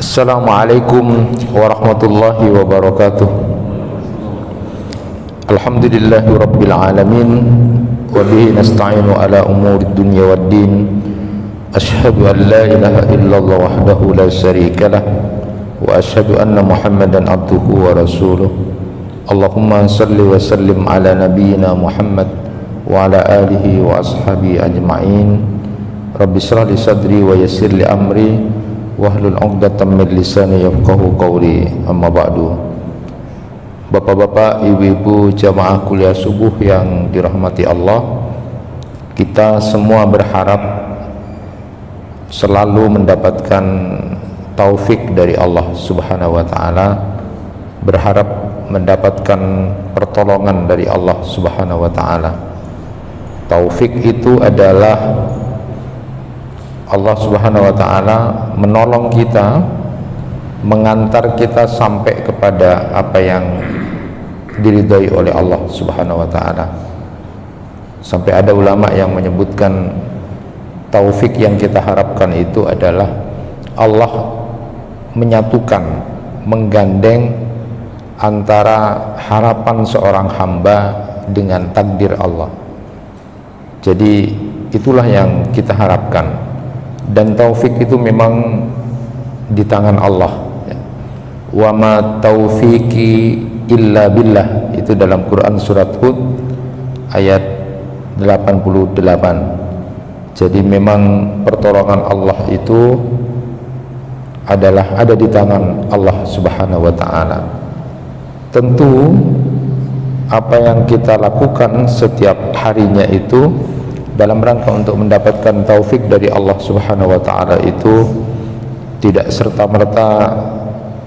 Assalamualaikum warahmatullahi wabarakatuh. Alhamdulillahi rabbil alamin, wa bihi nasta'inu ala umuri dunya waddin. Ashhadu an la ilaha illallah wahdahu la syarika lah, wa ashhadu anna Muhammadan abduhu wa rasuluh. Allahumma salli wa sallim ala nabiyyina Muhammad wa ala alihi wa ashabihi ajma'in. Rabbi shrah li sadri wa yassir li amri wahlul 'uqdatam min lisani yafqahu qawli. Amma ba'du. Bapak-bapak, ibu-ibu jamaah kuliah subuh yang dirahmati Allah, kita semua berharap selalu mendapatkan taufik dari Allah Subhanahu wa taala, berharap mendapatkan pertolongan dari Allah Subhanahu wa taala. Taufik itu adalah Allah Subhanahu wa taala menolong kita, mengantar kita sampai kepada apa yang diridhai oleh Allah Subhanahu wa taala. Sampai ada ulama yang menyebutkan taufik yang kita harapkan itu adalah Allah menyatukan, menggandeng antara harapan seorang hamba dengan takdir Allah. Jadi itulah yang kita harapkan. Dan taufik itu memang di tangan Allah. Wa ma taufiqi illa billah, itu dalam Quran surat Hud ayat 88. Jadi memang pertolongan Allah itu adalah ada di tangan Allah Subhanahu wa taala. Tentu apa yang kita lakukan setiap harinya itu dalam rangka untuk mendapatkan taufik dari Allah Subhanahu wa taala itu tidak serta-merta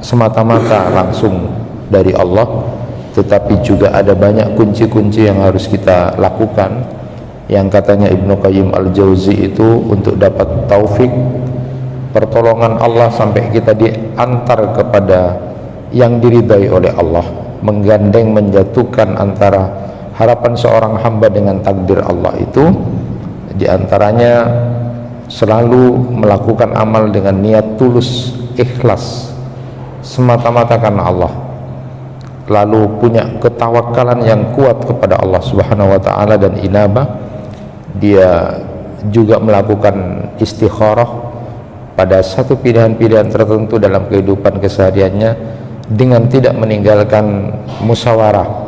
semata-mata langsung dari Allah, tetapi juga ada banyak kunci-kunci yang harus kita lakukan, yang katanya Ibnu Qayyim Al-Jauzi itu untuk dapat taufik pertolongan Allah sampai kita diantar kepada yang diridai oleh Allah, menggandeng, menjatuhkan antara harapan seorang hamba dengan takdir Allah itu diantaranya selalu melakukan amal dengan niat tulus, ikhlas, semata-mata karena Allah, lalu punya ketawakalan yang kuat kepada Allah Subhanahu wa taala dan inabah. Dia juga melakukan istikharah pada satu pilihan-pilihan tertentu dalam kehidupan kesehariannya dengan tidak meninggalkan musyawarah,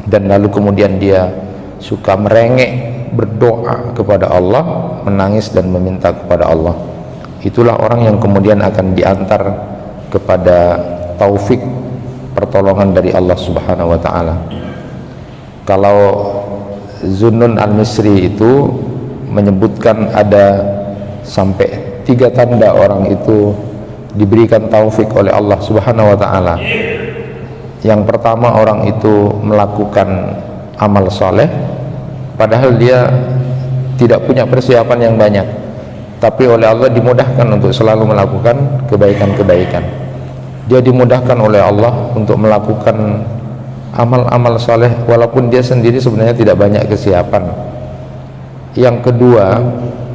dan lalu kemudian dia suka merengek, berdoa kepada Allah, menangis dan meminta kepada Allah. Itulah orang yang kemudian akan diantar kepada taufik pertolongan dari Allah Subhanahu wa taala. Kalau Zunnun Al-Misri itu menyebutkan ada sampai 3 tanda orang itu diberikan taufik oleh Allah Subhanahu wa taala. Yang pertama, orang itu melakukan amal soleh padahal dia tidak punya persiapan yang banyak, tapi oleh Allah dimudahkan untuk selalu melakukan kebaikan-kebaikan. Dia dimudahkan oleh Allah untuk melakukan amal-amal soleh walaupun dia sendiri sebenarnya tidak banyak kesiapan. Yang kedua,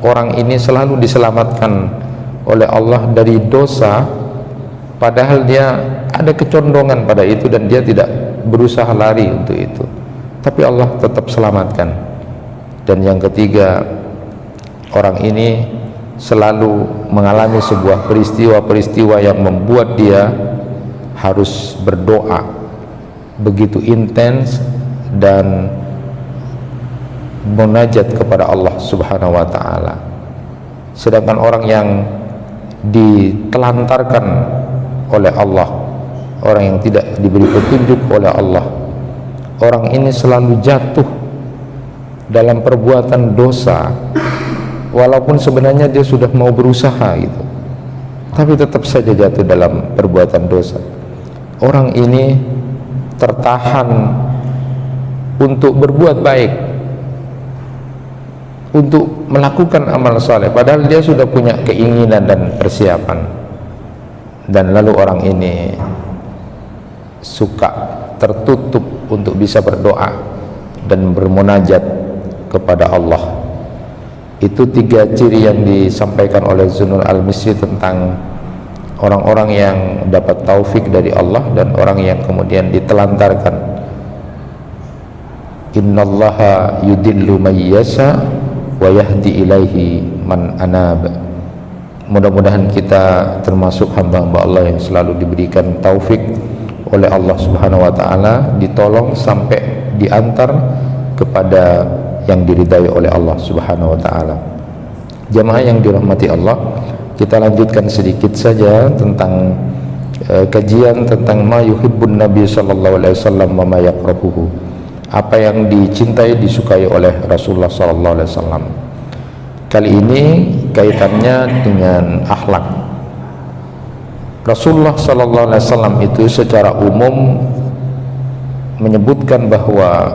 orang ini selalu diselamatkan oleh Allah dari dosa padahal dia ada kecondongan pada itu dan dia tidak berusaha lari untuk itu, tapi Allah tetap selamatkan. Dan yang ketiga, orang ini selalu mengalami sebuah peristiwa-peristiwa yang membuat dia harus berdoa begitu intens dan munajat kepada Allah Subhanahu wa taala. Sedangkan orang yang ditelantarkan oleh Allah, orang yang tidak diberi petunjuk oleh Allah, orang ini selalu jatuh dalam perbuatan dosa walaupun sebenarnya dia sudah mau berusaha gitu, tapi tetap saja jatuh dalam perbuatan dosa. Orang ini tertahan untuk berbuat baik, untuk melakukan amal soleh padahal dia sudah punya keinginan dan persiapan, dan lalu orang ini suka tertutup untuk bisa berdoa dan bermunajat kepada Allah. Itu 3 ciri yang disampaikan oleh Zunnun Al-Misri tentang orang-orang yang dapat taufik dari Allah dan orang yang kemudian ditelantarkan. Innallaha yudillu man yasha wa yahdi ilaihi man anab. Mudah-mudahan kita termasuk hamba-hamba Allah yang selalu diberikan taufik oleh Allah Subhanahu wa taala, ditolong sampai diantar kepada yang diridai oleh Allah Subhanahu wa taala. Jamaah yang dirahmati Allah, kita lanjutkan sedikit saja tentang kajian tentang ma yuhibbun Nabi sallallahu alaihi wasallam wa ma yakrahuhu. Apa yang dicintai disukai oleh Rasulullah sallallahu alaihi wasallam. Kali ini kaitannya dengan akhlak. Rasulullah sallallahu alaihi wasallam itu secara umum menyebutkan bahwa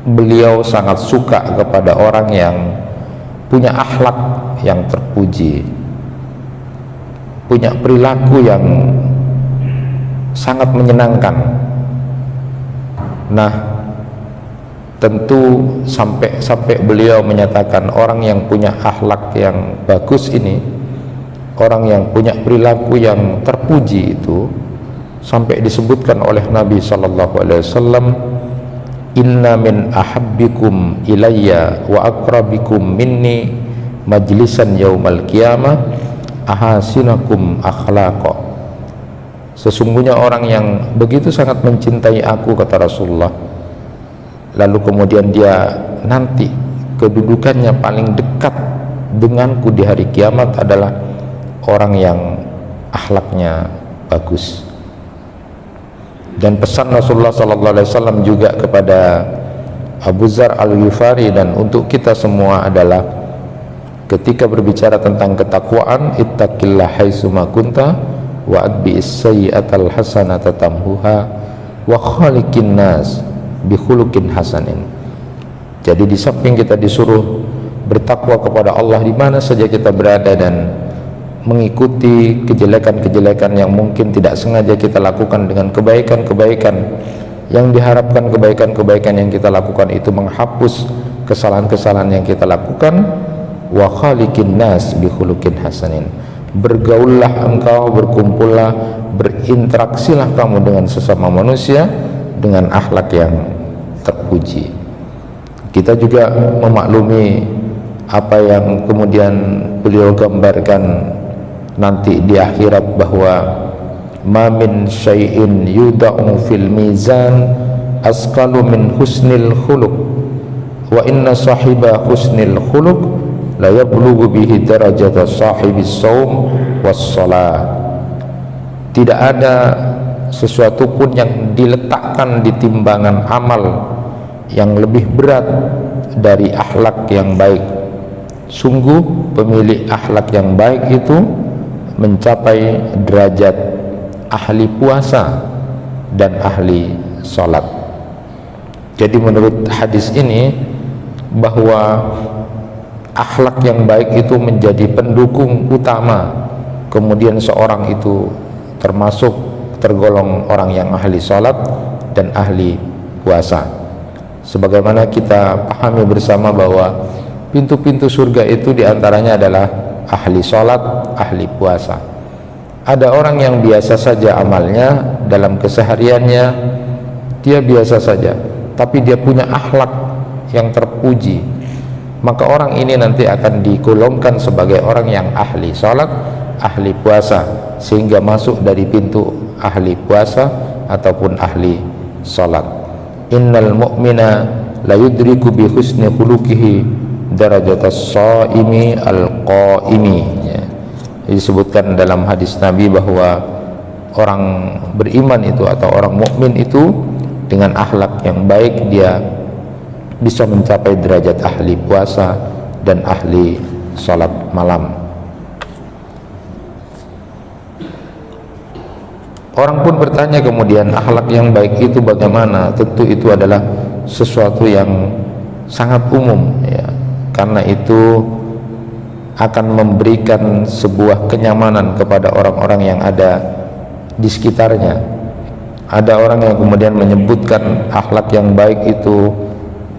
beliau sangat suka kepada orang yang punya akhlak yang terpuji, punya perilaku yang sangat menyenangkan. Nah, tentu sampai beliau menyatakan orang yang punya akhlak yang bagus ini, orang yang punya perilaku yang terpuji itu, sampai disebutkan oleh Nabi sallallahu alaihi wasallam, inna min ahabbikum ilayya wa akrabikum minni majlisan yaumal qiyamah ahasinakum akhlaqa. Sesungguhnya orang yang begitu sangat mencintai aku, kata Rasulullah, lalu kemudian dia nanti kedudukannya paling dekat denganku di hari kiamat adalah orang yang akhlaknya bagus. Dan pesan Rasulullah SAW juga kepada Abu Dzar Al-Ghifari dan untuk kita semua adalah ketika berbicara tentang ketakwaan, ittaqillah haitsuma kunta wa atbi'is sayyi'atal hasanata tamhuha wa khaliqin nas bi khuluqin hasanin. Jadi di samping kita disuruh bertakwa kepada Allah di mana saja kita berada dan mengikuti kejelekan-kejelekan yang mungkin tidak sengaja kita lakukan dengan kebaikan-kebaikan yang diharapkan, kebaikan-kebaikan yang kita lakukan itu menghapus kesalahan-kesalahan yang kita lakukan. Wa khaliqin nas bi khuluqin hasanin. Bergaullah engkau, berkumpullah, berinteraksilah kamu dengan sesama manusia dengan akhlak yang terpuji. Kita juga memaklumi apa yang kemudian beliau gambarkan nanti di akhirat, bahwa ma min syai'in yuda'u fil mizan asqalu min husnil khuluq wa inna sahiba husnil khuluq la yablughu bihi darajata sahibis shaum was shalah. Tidak ada sesuatu pun yang diletakkan di timbangan amal yang lebih berat dari akhlak yang baik. Sungguh pemilik akhlak yang baik itu mencapai derajat ahli puasa dan ahli sholat. Jadi menurut hadis ini bahwa akhlak yang baik itu menjadi pendukung utama kemudian seorang itu tergolong orang yang ahli sholat dan ahli puasa. Sebagaimana kita pahami bersama bahwa pintu-pintu surga itu diantaranya adalah ahli sholat, ahli puasa. Ada orang yang biasa saja amalnya dalam kesehariannya, dia biasa saja, tapi dia punya akhlak yang terpuji, maka orang ini nanti akan digolongkan sebagai orang yang ahli sholat, ahli puasa, sehingga masuk dari pintu ahli puasa ataupun ahli sholat. Innal mu'mina la yudriku bi husni khuluqihi darajatas shaimi al-qaimi. Disebutkan dalam hadis Nabi bahwa orang beriman itu atau orang mukmin itu dengan akhlak yang baik dia bisa mencapai derajat ahli puasa dan ahli sholat malam. Orang pun bertanya kemudian, akhlak yang baik itu bagaimana? Tentu itu adalah sesuatu yang sangat umum ya. Karena itu akan memberikan sebuah kenyamanan kepada orang-orang yang ada di sekitarnya. Ada orang yang kemudian menyebutkan akhlak yang baik itu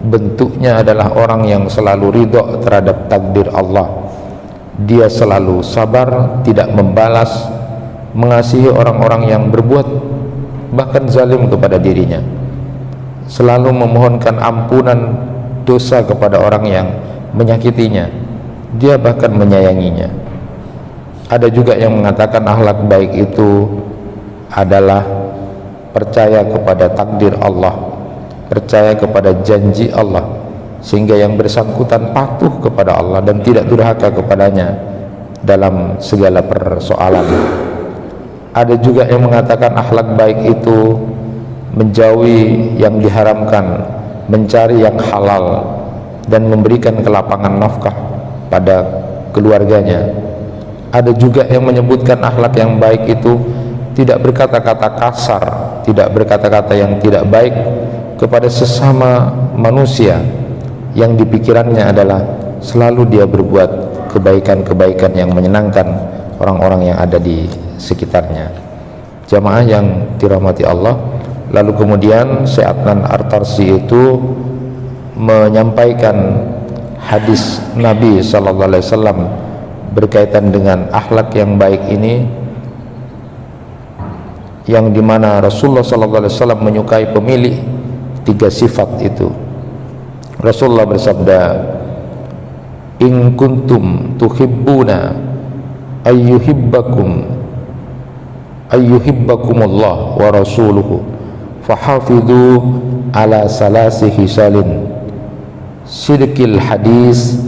bentuknya adalah orang yang selalu ridho terhadap takdir Allah. dia selalu sabar, tidak membalas, mengasihi orang-orang yang berbuat bahkan zalim kepada dirinya, selalu memohonkan ampunan dosa kepada orang yang menyakitinya, dia bahkan menyayanginya. Ada juga yang mengatakan akhlak baik itu adalah percaya kepada takdir Allah, percaya kepada janji Allah, sehingga yang bersangkutan patuh kepada Allah dan tidak durhaka kepadanya dalam segala persoalan. Ada juga yang mengatakan akhlak baik itu menjauhi yang diharamkan, mencari yang halal, dan memberikan kelapangan nafkah pada keluarganya. Ada juga yang menyebutkan akhlak yang baik itu tidak berkata-kata kasar, tidak berkata-kata yang tidak baik kepada sesama manusia, yang dipikirannya adalah selalu dia berbuat kebaikan-kebaikan yang menyenangkan orang-orang yang ada di sekitarnya. Jamaah yang dirahmati Allah, lalu kemudian Syekh Adnan At-Tarsi itu menyampaikan hadis Nabi sallallahu alaihi wasallam berkaitan dengan akhlak yang baik ini, yang dimana Rasulullah sallallahu alaihi wasallam menyukai pemilik 3 sifat itu. Rasulullah bersabda, "In kuntum tuhibbuna ayyuhibbakumullah wa rasuluhu fahafidhu ala salasi hisalin sidqil hadis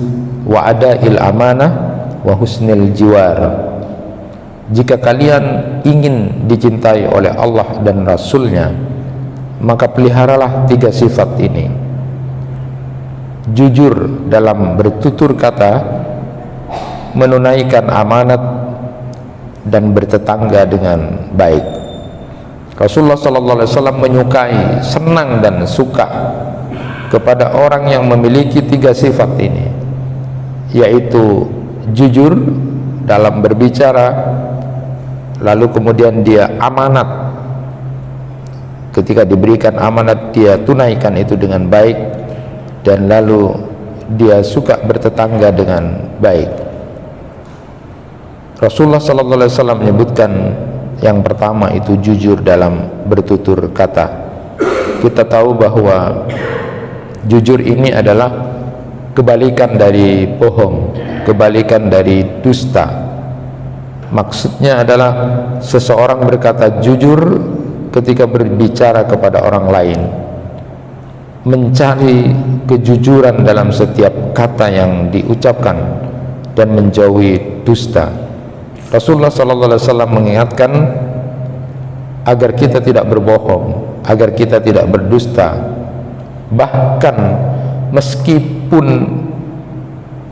wa ada'il amanah wa husnil jiwar." Jika kalian ingin dicintai oleh Allah dan Rasulnya, maka peliharalah 3 sifat ini: jujur dalam bertutur kata, menunaikan amanat, dan bertetangga dengan baik. Rasulullah SAW menyukai, senang dan suka kepada orang yang memiliki 3 sifat ini, yaitu jujur dalam berbicara, lalu kemudian dia amanat, ketika diberikan amanat dia tunaikan itu dengan baik, dan lalu dia suka bertetangga dengan baik. Rasulullah SAW menyebutkan yang pertama itu jujur dalam bertutur kata. Kita tahu bahwa jujur ini adalah kebalikan dari bohong, kebalikan dari dusta. Maksudnya adalah seseorang berkata jujur ketika berbicara kepada orang lain, mencari kejujuran dalam setiap kata yang diucapkan, dan menjauhi dusta. Rasulullah SAW mengingatkan agar kita tidak berbohong, agar kita tidak berdusta, bahkan meskipun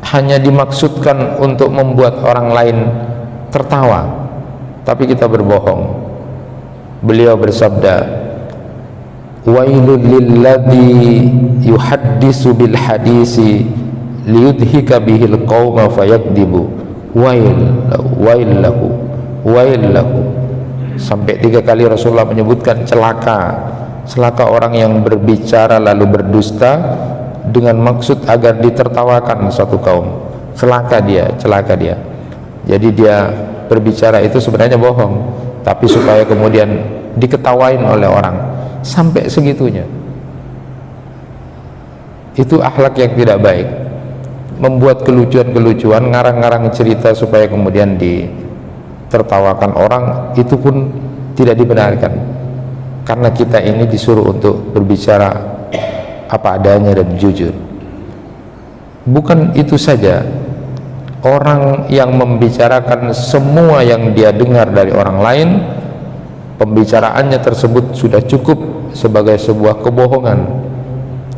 hanya dimaksudkan untuk membuat orang lain tertawa, tapi kita berbohong. Beliau bersabda, "Wailul lilladzi yuhaddisu bil hadisi liyudhika bihil qauma fayakdibu." Wail lahu. Sampai 3 kali Rasulullah menyebutkan celaka orang yang berbicara lalu berdusta dengan maksud agar ditertawakan satu kaum. Celaka dia. Jadi dia berbicara itu sebenarnya bohong, tapi supaya kemudian diketawain oleh orang, sampai segitunya. Itu akhlak yang tidak baik. Membuat kelucuan-kelucuan, ngarang-ngarang cerita supaya kemudian ditertawakan orang, itu pun tidak dibenarkan, karena kita ini disuruh untuk berbicara apa adanya dan jujur. Bukan itu saja, orang yang membicarakan semua yang dia dengar dari orang lain, pembicaraannya tersebut sudah cukup sebagai sebuah kebohongan.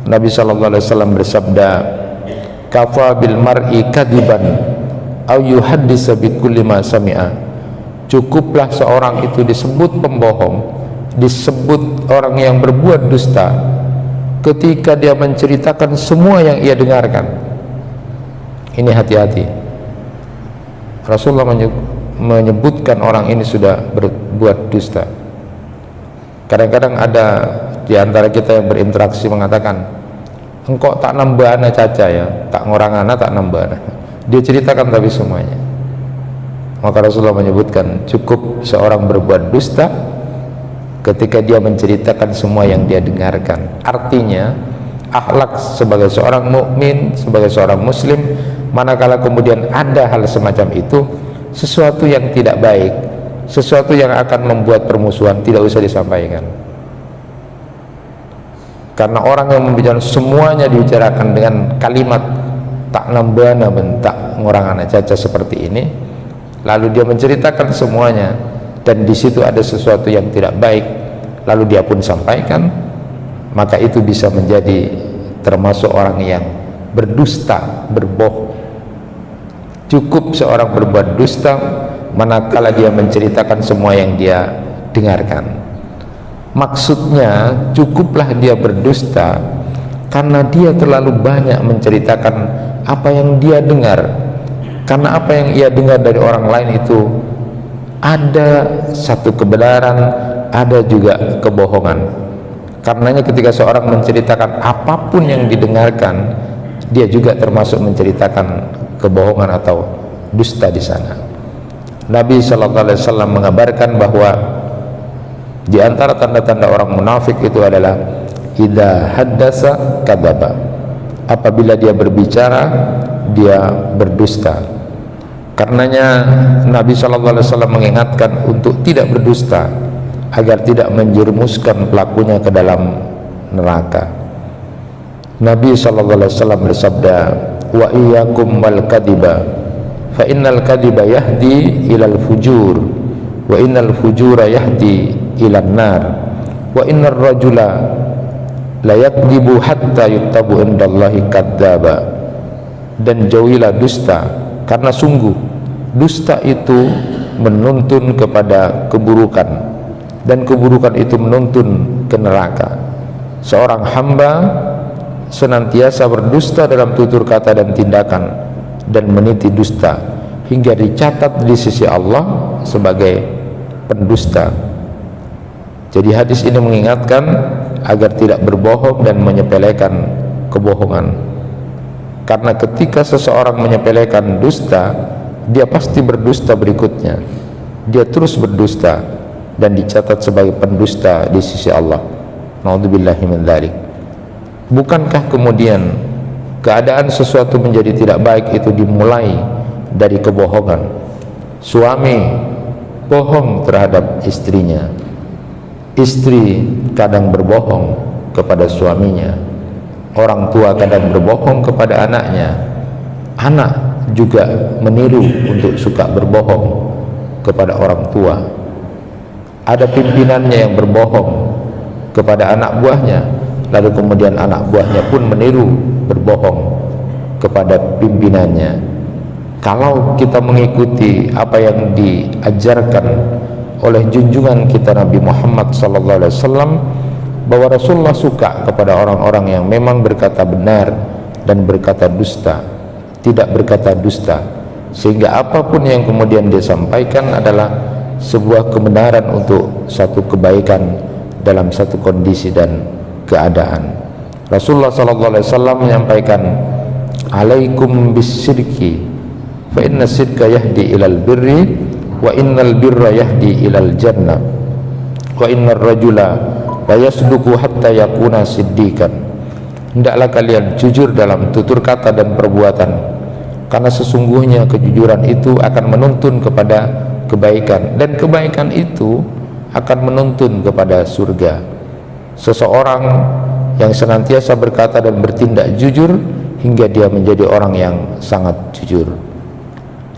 Nabi SAW bersabda, "Kafa bil mar'i kadiban au yuhaddisa bi kulli ma sami'a." Cukuplah seorang itu disebut pembohong, disebut orang yang berbuat dusta, ketika dia menceritakan semua yang ia dengarkan. Ini hati-hati. Rasulullah menyebutkan orang ini sudah berbuat dusta. Kadang-kadang ada di antara kita yang berinteraksi mengatakan, "Engkau tak nambahana caca ya, tak ngorangana tak nambahana." dia ceritakan tapi semuanya. Maka Rasulullah menyebutkan cukup seorang berbuat dusta ketika dia menceritakan semua yang dia dengarkan. Artinya akhlak sebagai seorang mukmin, sebagai seorang muslim, manakala kemudian ada hal semacam itu, sesuatu yang tidak baik, sesuatu yang akan membuat permusuhan, tidak usah disampaikan. Karena orang yang membicarakan semuanya dibicarakan dengan kalimat tak nambana bentak ngorang anak caca seperti ini, lalu dia menceritakan semuanya dan di situ ada sesuatu yang tidak baik, lalu dia pun sampaikan, maka itu bisa menjadi termasuk orang yang berdusta, berbohong. Cukup seorang berbuat dusta manakala dia menceritakan semua yang dia dengarkan. Maksudnya cukuplah dia berdusta karena dia terlalu banyak menceritakan apa yang dia dengar, karena apa yang ia dengar dari orang lain itu ada satu kebenaran, ada juga kebohongan. Karenanya ketika seorang menceritakan apapun yang didengarkan, dia juga termasuk menceritakan kebohongan atau dusta di sana. Nabi SAW mengabarkan bahwa di antara tanda-tanda orang munafik itu adalah idza haddasa kadzaba. Apabila dia berbicara, dia berdusta. Karenanya Nabi SAW mengingatkan untuk tidak berdusta agar tidak menjerumuskan pelakunya ke dalam neraka. Nabi SAW bersabda, wa iyyakum wal kadiba fa innal kadiba yahdi ilal fujur wa innal fujura yahdi ilan nar wa innar rajula la yakdibu hatta yuktabu indallahi kadzdzaba. Dan jauhilah dusta, karena sungguh dusta itu menuntun kepada keburukan dan keburukan itu menuntun ke neraka. Seorang hamba senantiasa berdusta dalam tutur kata dan tindakan dan meniti dusta hingga dicatat di sisi Allah sebagai pendusta. Jadi hadis ini mengingatkan agar tidak berbohong dan menyepelekan kebohongan, karena ketika seseorang menyepelekan dusta, dia pasti berdusta berikutnya, dia terus berdusta dan dicatat sebagai pendusta di sisi Allah. Naudzubillahi min dzalik. Bukankah kemudian keadaan sesuatu menjadi tidak baik itu dimulai dari kebohongan? Suami bohong terhadap istrinya, istri kadang berbohong kepada suaminya, orang tua kadang berbohong kepada anaknya, anak juga meniru untuk suka berbohong kepada orang tua. Ada pimpinannya yang berbohong kepada anak buahnya, lalu kemudian anak buahnya pun meniru berbohong kepada pimpinannya. Kalau kita mengikuti apa yang diajarkan oleh junjungan kita Nabi Muhammad SAW, bahwa Rasulullah suka kepada orang-orang yang memang berkata benar dan berkata dusta, tidak berkata dusta, sehingga apapun yang kemudian dia sampaikan adalah sebuah kebenaran untuk satu kebaikan dalam satu kondisi dan keadaan. Rasulullah SAW menyampaikan, alaikum bisyirki fa inna syirka yahdi ilal birri wa innal birra yahdi ilal jannah wa innar rajula la yasduqu hatta yakuna siddiqan. Hendaklah kalian jujur dalam tutur kata dan perbuatan, karena sesungguhnya kejujuran itu akan menuntun kepada kebaikan dan kebaikan itu akan menuntun kepada surga. Seseorang yang senantiasa berkata dan bertindak jujur hingga dia menjadi orang yang sangat jujur.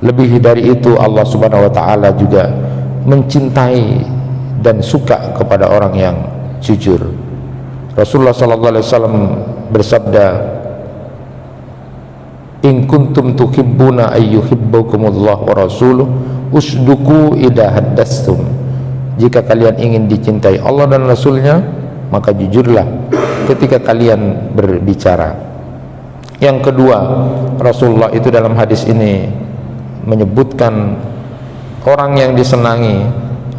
Lebih dari itu, Allah Subhanahu wa taala juga mencintai dan suka kepada orang yang jujur. Rasulullah sallallahu alaihi wasallam bersabda, in kuntum tuhibbuna ayyuhibbukumullah wa rasuluh usduku idha haddastum. Jika kalian ingin dicintai Allah dan Rasulnya, maka jujurlah ketika kalian berbicara. Yang kedua, Rasulullah itu dalam hadis ini menyebutkan orang yang disenangi,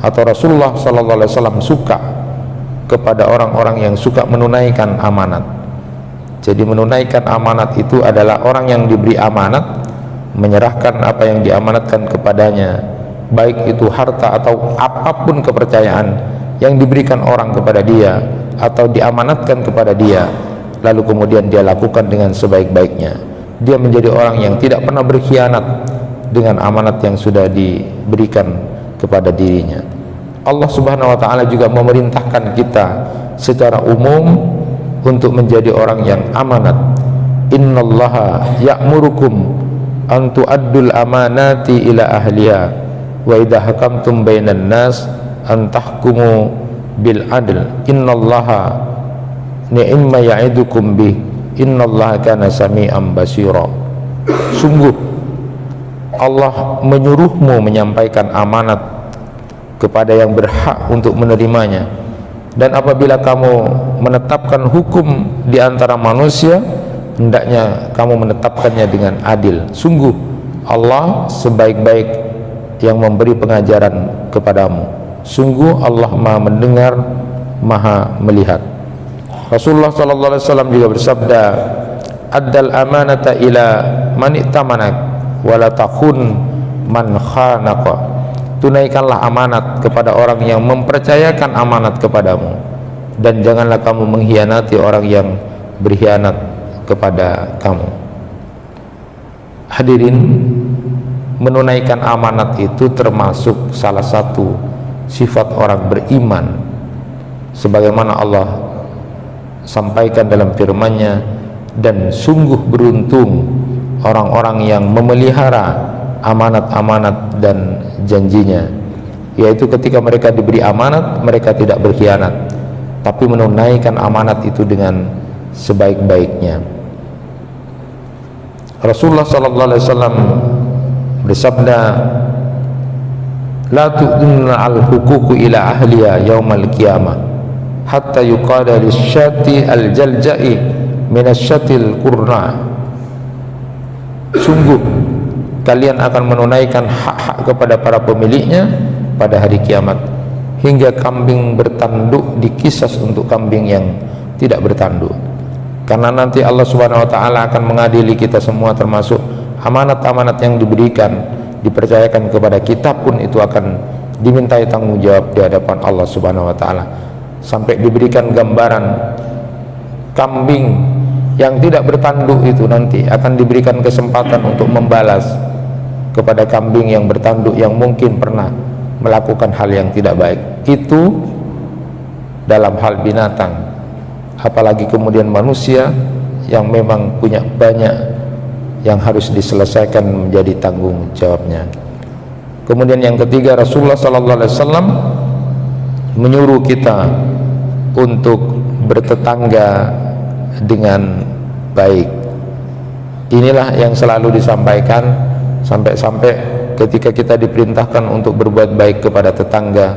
atau Rasulullah SAW suka kepada orang-orang yang suka menunaikan amanat. Jadi menunaikan amanat itu adalah orang yang diberi amanat, menyerahkan apa yang diamanatkan kepadanya, baik itu harta atau apapun kepercayaan yang diberikan orang kepada dia atau diamanatkan kepada dia, lalu kemudian dia lakukan dengan sebaik-baiknya. Dia menjadi orang yang tidak pernah berkhianat dengan amanat yang sudah diberikan kepada dirinya. Allah Subhanahu wa ta'ala juga memerintahkan kita secara umum untuk menjadi orang yang amanat. Innallaha ya'murukum an tu'addul amanati ila ahliha wa idha hakamtum bainan nas an tahkumu bil adl innallaha ni'ma ya'idukum bih innallaha kana sami'an basira. Sungguh Allah menyuruhmu menyampaikan amanat kepada yang berhak untuk menerimanya, dan apabila kamu menetapkan hukum di antara manusia, hendaknya kamu menetapkannya dengan adil. Sungguh Allah sebaik-baik yang memberi pengajaran kepadamu. Sungguh Allah Maha mendengar, Maha melihat. Rasulullah sallallahu alaihi wasallam juga bersabda, "Addal amanata ila man i'tamanak wa la takhun man khanaka." Tunaikanlah amanat kepada orang yang mempercayakan amanat kepadamu, dan janganlah kamu mengkhianati orang yang berkhianat kepada kamu. Hadirin, menunaikan amanat itu termasuk salah satu sifat orang beriman, sebagaimana Allah sampaikan dalam firman-Nya, dan sungguh beruntung orang-orang yang memelihara amanat-amanat dan janjinya, yaitu ketika mereka diberi amanat mereka tidak berkhianat, tapi menunaikan amanat itu dengan sebaik-baiknya. Rasulullah sallallahu alaihi wasallam bersabda, la tu'dunna al-huququ ila ahliya yaumal qiyamah hatta yuqada lisyati al-jalja'i minasyatil qurna. Sungguh kalian akan menunaikan hak-hak kepada para pemiliknya pada hari kiamat, hingga kambing bertanduk dikisas untuk kambing yang tidak bertanduk. Karena nanti Allah Subhanahu wa ta'ala akan mengadili kita semua, termasuk amanat-amanat yang diberikan, dipercayakan kepada kita pun itu akan dimintai tanggung jawab di hadapan Allah Subhanahu wa ta'ala. Sampai diberikan gambaran kambing yang tidak bertanduk itu nanti akan diberikan kesempatan untuk membalas kepada kambing yang bertanduk yang mungkin pernah melakukan hal yang tidak baik. Itu dalam hal binatang, apalagi kemudian manusia yang memang punya banyak yang harus diselesaikan menjadi tanggung jawabnya. Kemudian yang ketiga, Rasulullah sallallahu alaihi wasallam menyuruh kita untuk bertetangga dengan baik. Inilah yang selalu disampaikan, sampai-sampai ketika kita diperintahkan untuk berbuat baik kepada tetangga,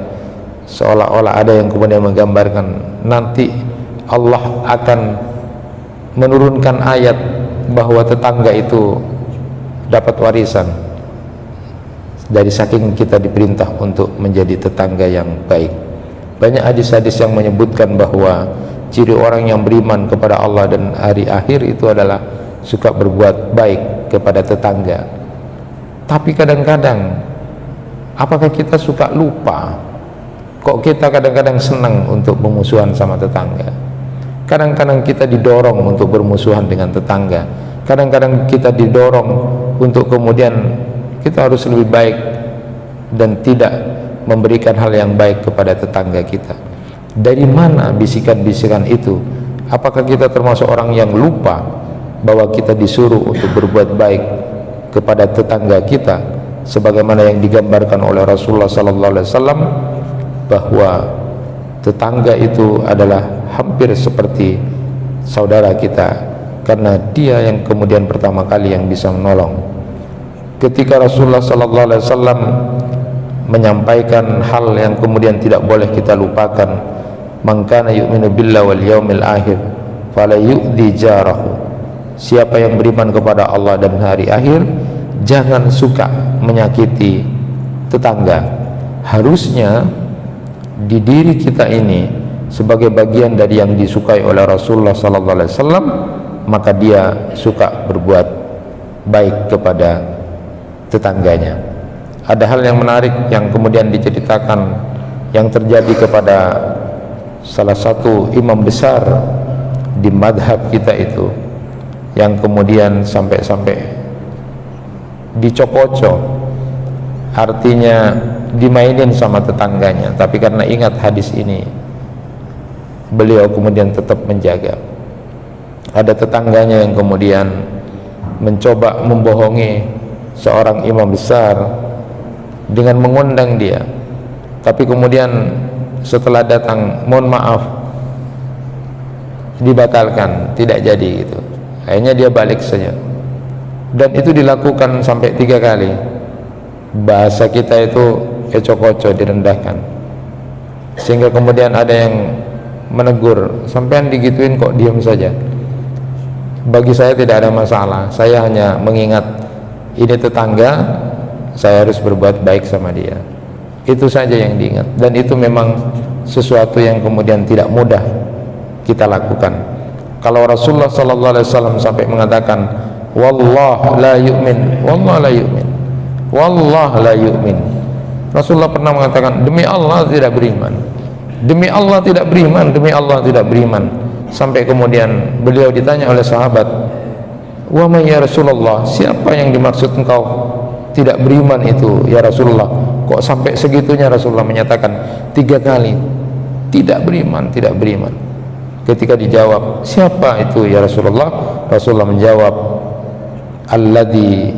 seolah-olah ada yang kemudian menggambarkan nanti Allah akan menurunkan ayat bahwa tetangga itu dapat warisan, dari saking kita diperintah untuk menjadi tetangga yang baik. Banyak hadis-hadis yang menyebutkan bahwa ciri orang yang beriman kepada Allah dan hari akhir itu adalah suka berbuat baik kepada tetangga. Tapi kadang-kadang apakah kita suka lupa? Kok kita kadang-kadang senang untuk bermusuhan sama tetangga? Kadang-kadang kita didorong untuk bermusuhan dengan tetangga. Kadang-kadang kita didorong untuk kemudian kita harus lebih baik dan tidak memberikan hal yang baik kepada tetangga kita. Dari mana bisikan-bisikan itu? Apakah kita termasuk orang yang lupa bahwa kita disuruh untuk berbuat baik kepada tetangga kita, sebagaimana yang digambarkan oleh Rasulullah sallallahu alaihi wasallam, bahwa tetangga itu adalah hampir seperti saudara kita, karena dia yang kemudian pertama kali yang bisa menolong. Ketika Rasulullah sallallahu alaihi wasallam menyampaikan hal yang kemudian tidak boleh kita lupakan, man kana yu'minu billahi wal yaumil akhir fala yu'dhi jarahu. Siapa yang beriman kepada Allah dan hari akhir, jangan suka menyakiti tetangga. Harusnya di diri kita ini sebagai bagian dari yang disukai oleh Rasulullah sallallahu alaihi wasallam, maka dia suka berbuat baik kepada tetangganya. Ada hal yang menarik yang kemudian diceritakan yang terjadi kepada salah satu imam besar di madhab kita itu, yang kemudian sampai-sampai dicokocok, artinya dimainin sama tetangganya, tapi karena ingat hadis ini beliau kemudian tetap menjaga. Ada tetangganya yang kemudian mencoba membohongi seorang imam besar dengan mengundang dia, tapi kemudian setelah datang, mohon maaf, dibatalkan, tidak jadi gitu. Akhirnya dia balik saja, dan itu dilakukan sampai 3 kali. Bahasa kita itu ecok-ocok, direndahkan, sehingga kemudian ada yang menegur, sampean digituin kok diam saja. Bagi saya tidak ada masalah, saya hanya mengingat ini tetangga, saya harus berbuat baik sama dia. Itu saja yang diingat, dan itu memang sesuatu yang kemudian tidak mudah kita lakukan. Kalau Rasulullah SAW sampai mengatakan wallah la yu'min, wallah la yu'min, wallah la yu'min, Rasulullah pernah mengatakan demi Allah tidak beriman, demi Allah tidak beriman, demi Allah tidak beriman. Sampai kemudian beliau ditanya oleh sahabat, wa ma ya Rasulullah, siapa yang dimaksud engkau tidak beriman itu ya Rasulullah? Kok sampai segitunya Rasulullah menyatakan 3 kali tidak beriman, tidak beriman. Ketika dijawab siapa itu ya Rasulullah, Rasulullah menjawab alladzi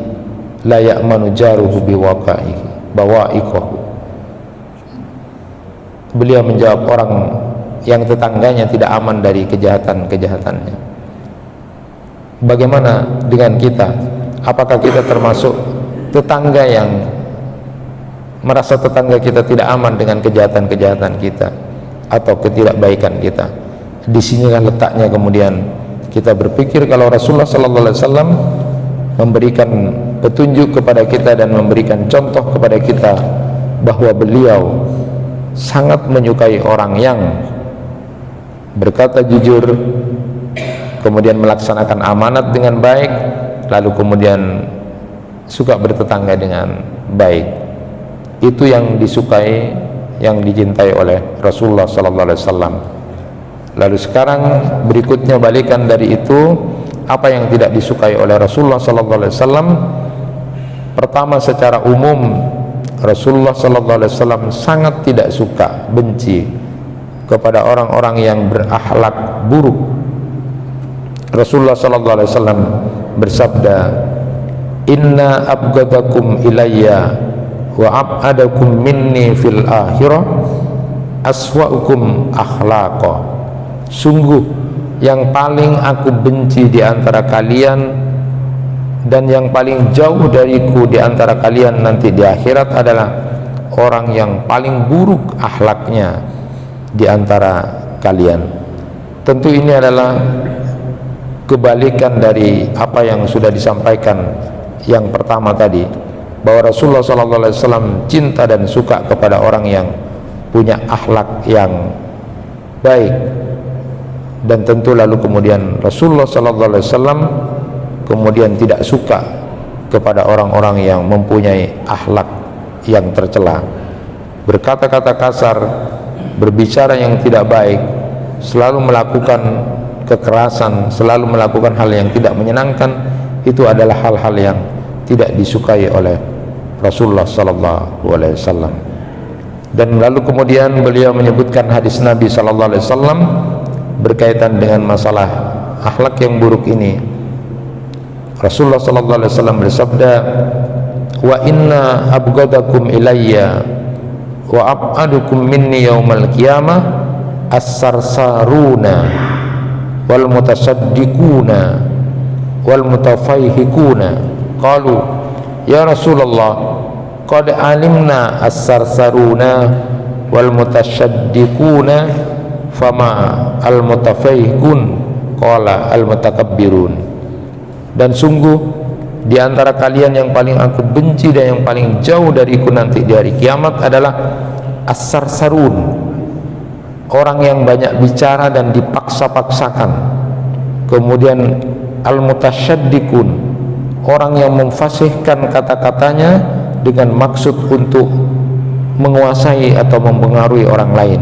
la ya'manu jaruhu bawa'iqahu. Beliau menjawab orang yang tetangganya tidak aman dari kejahatan-kejahatannya. Bagaimana dengan kita? Apakah kita termasuk tetangga yang merasa tetangga kita tidak aman dengan kejahatan-kejahatan kita atau ketidakbaikan kita? Di sinilah letaknya kemudian kita berpikir kalau Rasulullah SAW memberikan petunjuk kepada kita dan memberikan contoh kepada kita bahwa beliau sangat menyukai orang yang berkata jujur, kemudian melaksanakan amanat dengan baik, lalu kemudian suka bertetangga dengan baik. Itu yang disukai, yang dicintai oleh Rasulullah SAW. Lalu sekarang berikutnya balikan dari itu, apa yang tidak disukai oleh Rasulullah SAW. Pertama, secara umum Rasulullah SAW sangat tidak suka, benci kepada orang-orang yang berakhlak buruk. Rasulullah SAW bersabda, inna abghadakum ilayya wa ab'adakum minni fil akhirah aswa'ukum akhlaqa. Sungguh yang paling aku benci di antara kalian dan yang paling jauh dariku di antara kalian nanti di akhirat adalah orang yang paling buruk akhlaknya di antara kalian. Tentu ini adalah kebalikan dari apa yang sudah disampaikan yang pertama tadi, bahwa Rasulullah SAW cinta dan suka kepada orang yang punya akhlak yang baik. Dan tentu lalu kemudian Rasulullah SAW kemudian tidak suka kepada orang-orang yang mempunyai akhlak yang tercela, berkata-kata kasar, berbicara yang tidak baik, selalu melakukan kekerasan, selalu melakukan hal yang tidak menyenangkan. Itu adalah hal-hal yang tidak disukai oleh Rasulullah SAW. Dan lalu kemudian beliau menyebutkan hadis Nabi SAW berkaitan dengan masalah akhlak yang buruk ini. Rasulullah SAW bersabda, wa inna abghadakum ilayya wa ab'adukum minni yaumal qiyamah as-sarsaruna wal mutasaddiquna wal mutafayhikuna. Qalu ya Rasulullah qad alimna as-sarsaruna wal mutasaddiquna fama al mutafayhikun, qala al mutakabbirun. Dan sungguh di antara kalian yang paling aku benci dan yang paling jauh dariku nanti di hari kiamat adalah as-sarsarun, orang yang banyak bicara dan dipaksa-paksakan. Kemudian al-mutasyaddiqun, orang yang memfasihkan kata-katanya dengan maksud untuk menguasai atau mempengaruhi orang lain.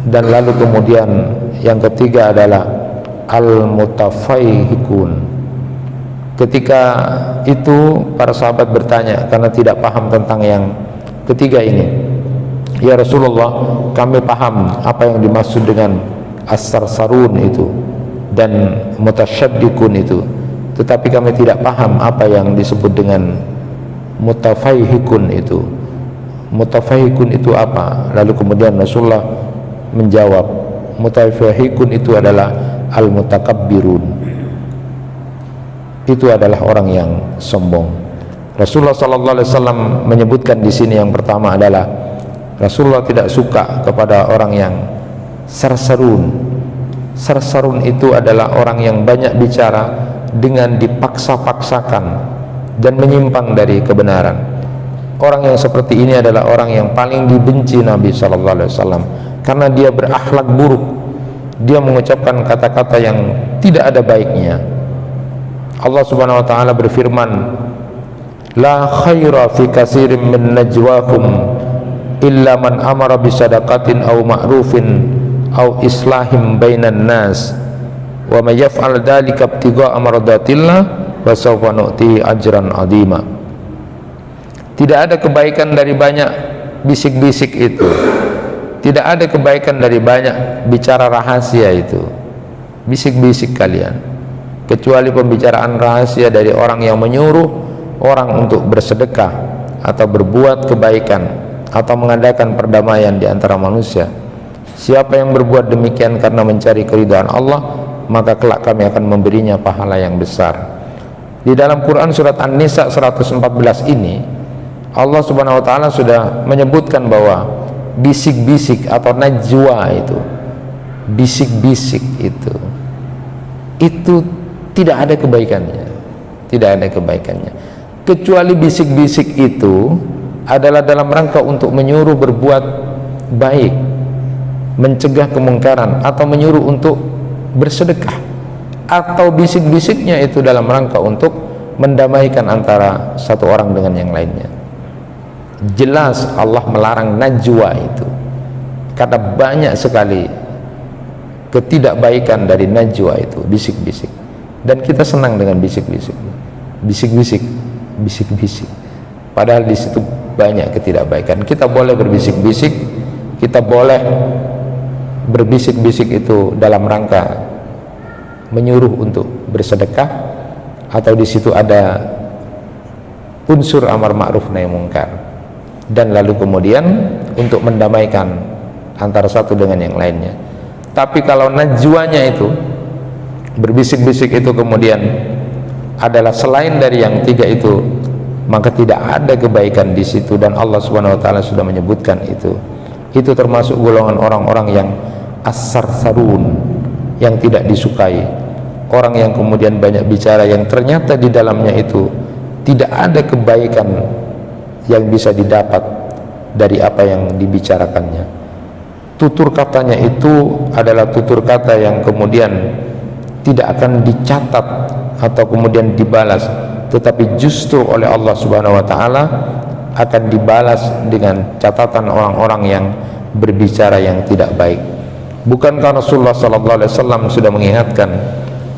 Dan lalu kemudian yang ketiga adalah al-mutafaihikun. Ketika itu para sahabat bertanya karena tidak paham tentang yang ketiga ini, ya Rasulullah, kami paham apa yang dimaksud dengan as-sarsarun itu dan mutasyaddiqun itu, tetapi kami tidak paham apa yang disebut dengan mutafaihikun itu. Mutafaihikun itu apa? Lalu kemudian Rasulullah menjawab, mutafaihikun itu adalah al-mutakabbirun, itu adalah orang yang sombong. Rasulullah SAW menyebutkan di sini yang pertama adalah Rasulullah tidak suka kepada orang yang sarsarun. Sarsarun itu adalah orang yang banyak bicara dengan dipaksa-paksakan dan menyimpang dari kebenaran. Orang yang seperti ini adalah orang yang paling dibenci Nabi SAW karena dia berakhlak buruk. Dia mengucapkan kata-kata yang tidak ada baiknya. Allah Subhanahu wa taala berfirman, la khaira fi katsirin min najwahum illa man amara bi sadaqatin aw ma'rufin aw islahim bainan nas wa may yaf'al dzalika ibtigha'a mardatillah wa sawfa nu'tihi ajran 'azima. Tidak ada kebaikan dari banyak bisik-bisik itu. Tidak ada kebaikan dari banyak bicara rahasia itu. Bisik-bisik kalian, kecuali pembicaraan rahasia dari orang yang menyuruh orang untuk bersedekah atau berbuat kebaikan atau mengadakan perdamaian di antara manusia. Siapa yang berbuat demikian karena mencari keridhaan Allah, maka kelak kami akan memberinya pahala yang besar. Di dalam Quran surat An-Nisa 114 ini, Allah Subhanahu wa taala sudah menyebutkan bahwa bisik-bisik atau najwa itu, bisik-bisik itu tidak ada kebaikannya, tidak ada kebaikannya, kecuali bisik-bisik itu adalah dalam rangka untuk menyuruh berbuat baik, mencegah kemungkaran, atau menyuruh untuk bersedekah, atau bisik-bisiknya itu dalam rangka untuk mendamaikan antara satu orang dengan yang lainnya. Jelas Allah melarang najwa itu karena banyak sekali ketidakbaikan dari najwa itu, bisik-bisik. Dan kita senang dengan bisik-bisik, bisik-bisik, bisik-bisik. Padahal di situ banyak ketidakbaikan. Kita boleh berbisik-bisik, kita boleh berbisik-bisik itu dalam rangka menyuruh untuk bersedekah, atau di situ ada unsur amar ma'ruf nahi munkar, dan lalu kemudian untuk mendamaikan antara satu dengan yang lainnya. Tapi kalau najwanya itu, berbisik-bisik itu kemudian adalah selain dari yang tiga itu, maka tidak ada kebaikan di situ. Dan Allah Subhanahu wa taala sudah menyebutkan itu termasuk golongan orang-orang yang as-sarsarun, yang tidak disukai, orang yang kemudian banyak bicara, yang ternyata di dalamnya itu tidak ada kebaikan yang bisa didapat dari apa yang dibicarakannya. Tutur katanya itu adalah tutur kata yang kemudian tidak akan dicatat atau kemudian dibalas, tetapi justru oleh Allah Subhanahu wa taala akan dibalas dengan catatan orang-orang yang berbicara yang tidak baik. Bukankah Rasulullah sallallahu alaihi wasallam sudah mengingatkan,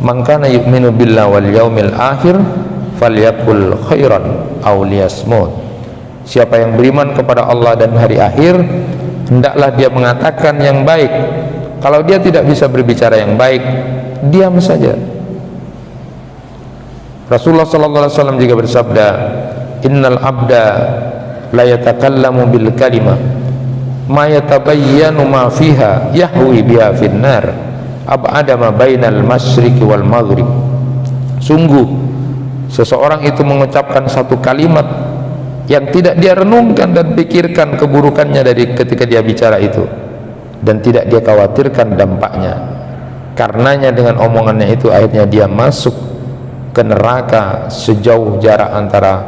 man kana yu'minu billahi wal yaumil akhir falyaqul khairan aw liyasmut. Siapa yang beriman kepada Allah dan hari akhir, hendaklah dia mengatakan yang baik. Kalau dia tidak bisa berbicara yang baik, diam saja. Rasulullah sallallahu alaihi wasallam juga bersabda, innal abda la yatakallamu bil kalimah ma yatabayyanu ma fiha yahwi biha finnar ab'ada ma bainal masyriqi wal maghrib. Sungguh seseorang itu mengucapkan satu kalimat yang tidak dia renungkan dan pikirkan keburukannya dari ketika dia bicara itu, dan tidak dia khawatirkan dampaknya. Karenanya dengan omongannya itu akhirnya dia masuk ke neraka sejauh jarak antara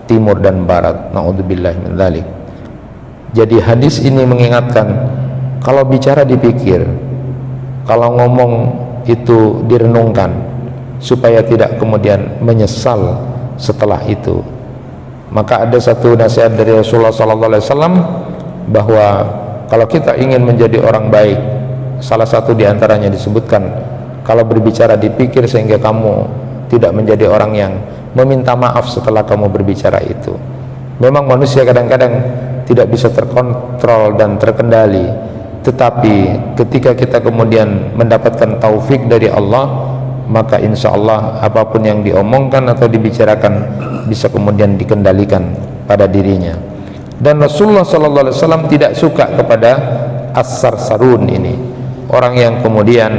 timur dan barat. Na'udzubillah min dzalik. Jadi hadis ini mengingatkan, kalau bicara dipikir, kalau ngomong itu direnungkan, supaya tidak kemudian menyesal setelah itu. Maka ada satu nasihat dari Rasulullah SAW bahwa kalau kita ingin menjadi orang baik, salah satu diantaranya disebutkan, kalau berbicara dipikir sehingga kamu tidak menjadi orang yang meminta maaf setelah kamu berbicara itu. Memang manusia kadang-kadang tidak bisa terkontrol dan terkendali, tetapi ketika kita kemudian mendapatkan taufik dari Allah, maka insya Allah apapun yang diomongkan atau dibicarakan bisa kemudian dikendalikan pada dirinya. Dan Rasulullah SAW tidak suka kepada as-sarsarun ini, orang yang kemudian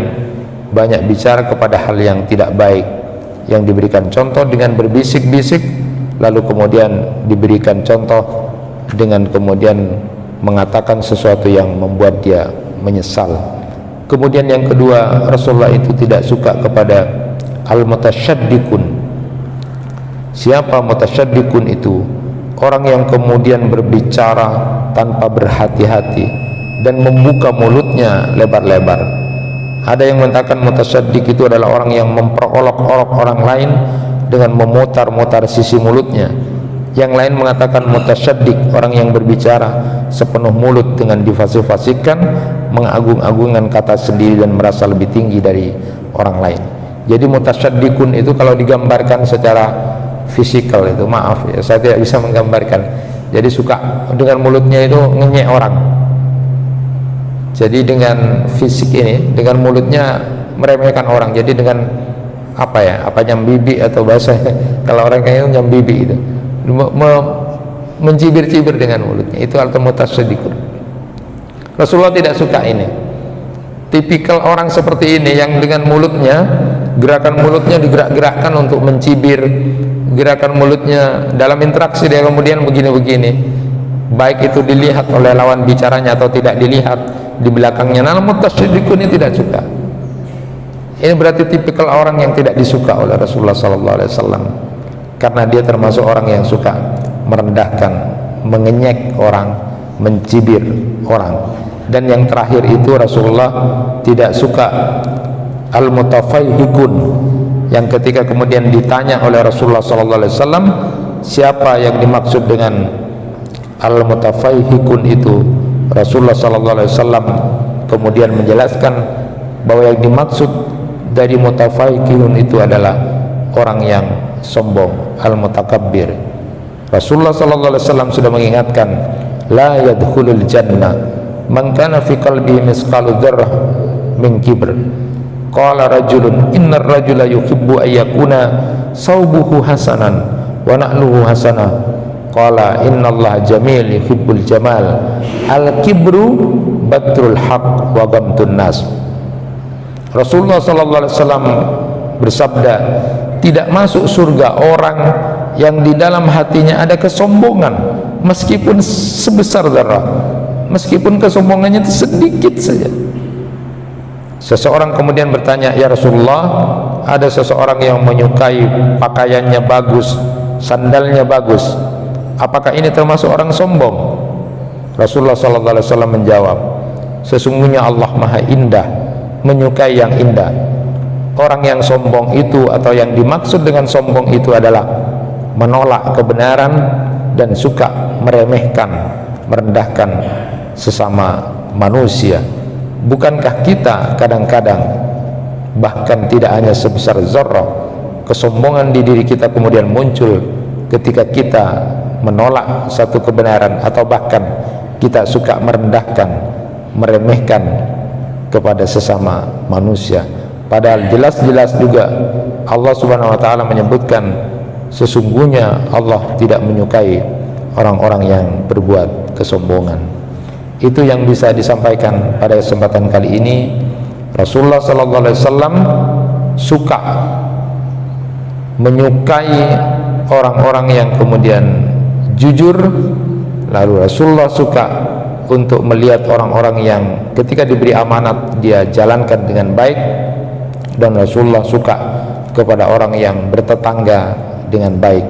banyak bicara kepada hal yang tidak baik, yang diberikan contoh dengan berbisik-bisik, lalu kemudian diberikan contoh dengan kemudian mengatakan sesuatu yang membuat dia menyesal. Kemudian yang kedua, Rasulullah itu tidak suka kepada al-mutasyaddiqun. Siapa mutasyaddiqun itu? Orang yang kemudian berbicara tanpa berhati-hati dan membuka mulutnya lebar-lebar. Ada yang mengatakan mutasyaddiq itu adalah orang yang memperolok-olok orang lain dengan memutar-mutar sisi mulutnya. Yang lain mengatakan mutasyaddiq, orang yang berbicara sepenuh mulut dengan difasih-fasihkan, mengagung-agungkan kata sendiri dan merasa lebih tinggi dari orang lain. Jadi mutasyaddiqun itu kalau digambarkan secara fisikal itu, maaf ya, saya tidak bisa menggambarkan. Jadi suka dengan mulutnya itu ngenyek orang. Jadi dengan fisik ini, dengan mulutnya meremehkan orang. Jadi dengan apa ya, apa nyambibi atau bahasa kalau orang kayak itu nyambibi itu, mencibir-cibir dengan mulutnya, itu al-mutasyaddiqun. Rasulullah tidak suka ini. Tipikal orang seperti ini yang dengan mulutnya, gerakan mulutnya digerak-gerakkan untuk mencibir, gerakan mulutnya dalam interaksi dia kemudian begini-begini, baik itu dilihat oleh lawan bicaranya atau tidak dilihat di belakangnya. Nah, mutasyaddiqun ini tidak suka. Ini berarti tipikal orang yang tidak disuka oleh Rasulullah SAW, karena dia termasuk orang yang suka merendahkan, mengenyek orang, mencibir orang. Dan yang terakhir itu Rasulullah tidak suka al-mutafayhikun, yang ketika kemudian ditanya oleh Rasulullah SAW siapa yang dimaksud dengan al-mutafayhikun itu, Rasulullah SAW kemudian menjelaskan bahwa yang dimaksud dari mutafayhikun itu adalah orang yang sombong, al-mutakabbir. Rasulullah SAW sudah mengingatkan, la yadkhulul jannah man kana fi qalbihi misqalu dzarrah min kibr. Qala rajulun innar rajula yuhibbu ayyakuna saubuhu hasanan wa na'luhu hasanah. Qala innallaha jamil yuhibbul jamal. Al kibru batrul haq wa ghamtun nas. Rasulullah sallallahu alaihi wasallam bersabda, tidak masuk surga orang yang di dalam hatinya ada kesombongan meskipun sebesar zarah, meskipun kesombongannya itu sedikit saja. Seseorang kemudian bertanya, ya Rasulullah, ada seseorang yang menyukai pakaiannya bagus, sandalnya bagus, apakah ini termasuk orang sombong? Rasulullah SAW menjawab, sesungguhnya Allah Maha Indah, menyukai yang indah. Orang yang sombong itu atau yang dimaksud dengan sombong itu adalah menolak kebenaran dan suka meremehkan, merendahkan sesama manusia. Bukankah kita kadang-kadang, bahkan tidak hanya sebesar zarrah, kesombongan di diri kita kemudian muncul ketika kita menolak satu kebenaran, atau bahkan kita suka merendahkan, meremehkan kepada sesama manusia. Padahal jelas-jelas juga Allah Subhanahu wa taala menyebutkan sesungguhnya Allah tidak menyukai orang-orang yang berbuat kesombongan. Itu yang bisa disampaikan pada kesempatan kali ini. Rasulullah SAW suka menyukai orang-orang yang kemudian jujur, lalu Rasulullah suka untuk melihat orang-orang yang ketika diberi amanat dia jalankan dengan baik, dan Rasulullah suka kepada orang yang bertetangga dengan baik.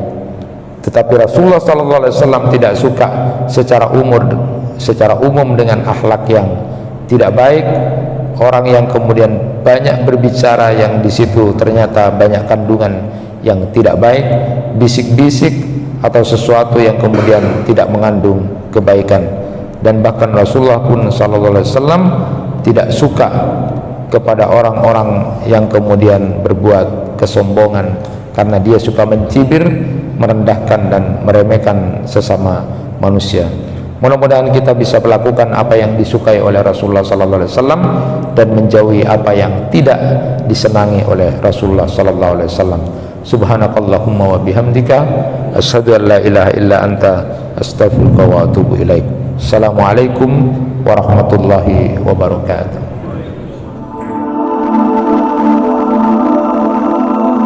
Tetapi Rasulullah SAW tidak suka secara umum dengan akhlak yang tidak baik, orang yang kemudian banyak berbicara yang di situ ternyata banyak kandungan yang tidak baik, bisik-bisik atau sesuatu yang kemudian tidak mengandung kebaikan. Dan bahkan Rasulullah pun sallallahu alaihi wasallam tidak suka kepada orang-orang yang kemudian berbuat kesombongan, karena dia suka mencibir, merendahkan dan meremehkan sesama manusia. Mudah-mudahan kita bisa melakukan apa yang disukai oleh Rasulullah sallallahu alaihi wasallam dan menjauhi apa yang tidak disenangi oleh Rasulullah sallallahu alaihi wasallam. Subhanakallahumma wa bihamdika asyhadu an la ilaha illa anta astaghfiruka wa atubu ilaik. Assalamualaikum warahmatullahi wabarakatuh.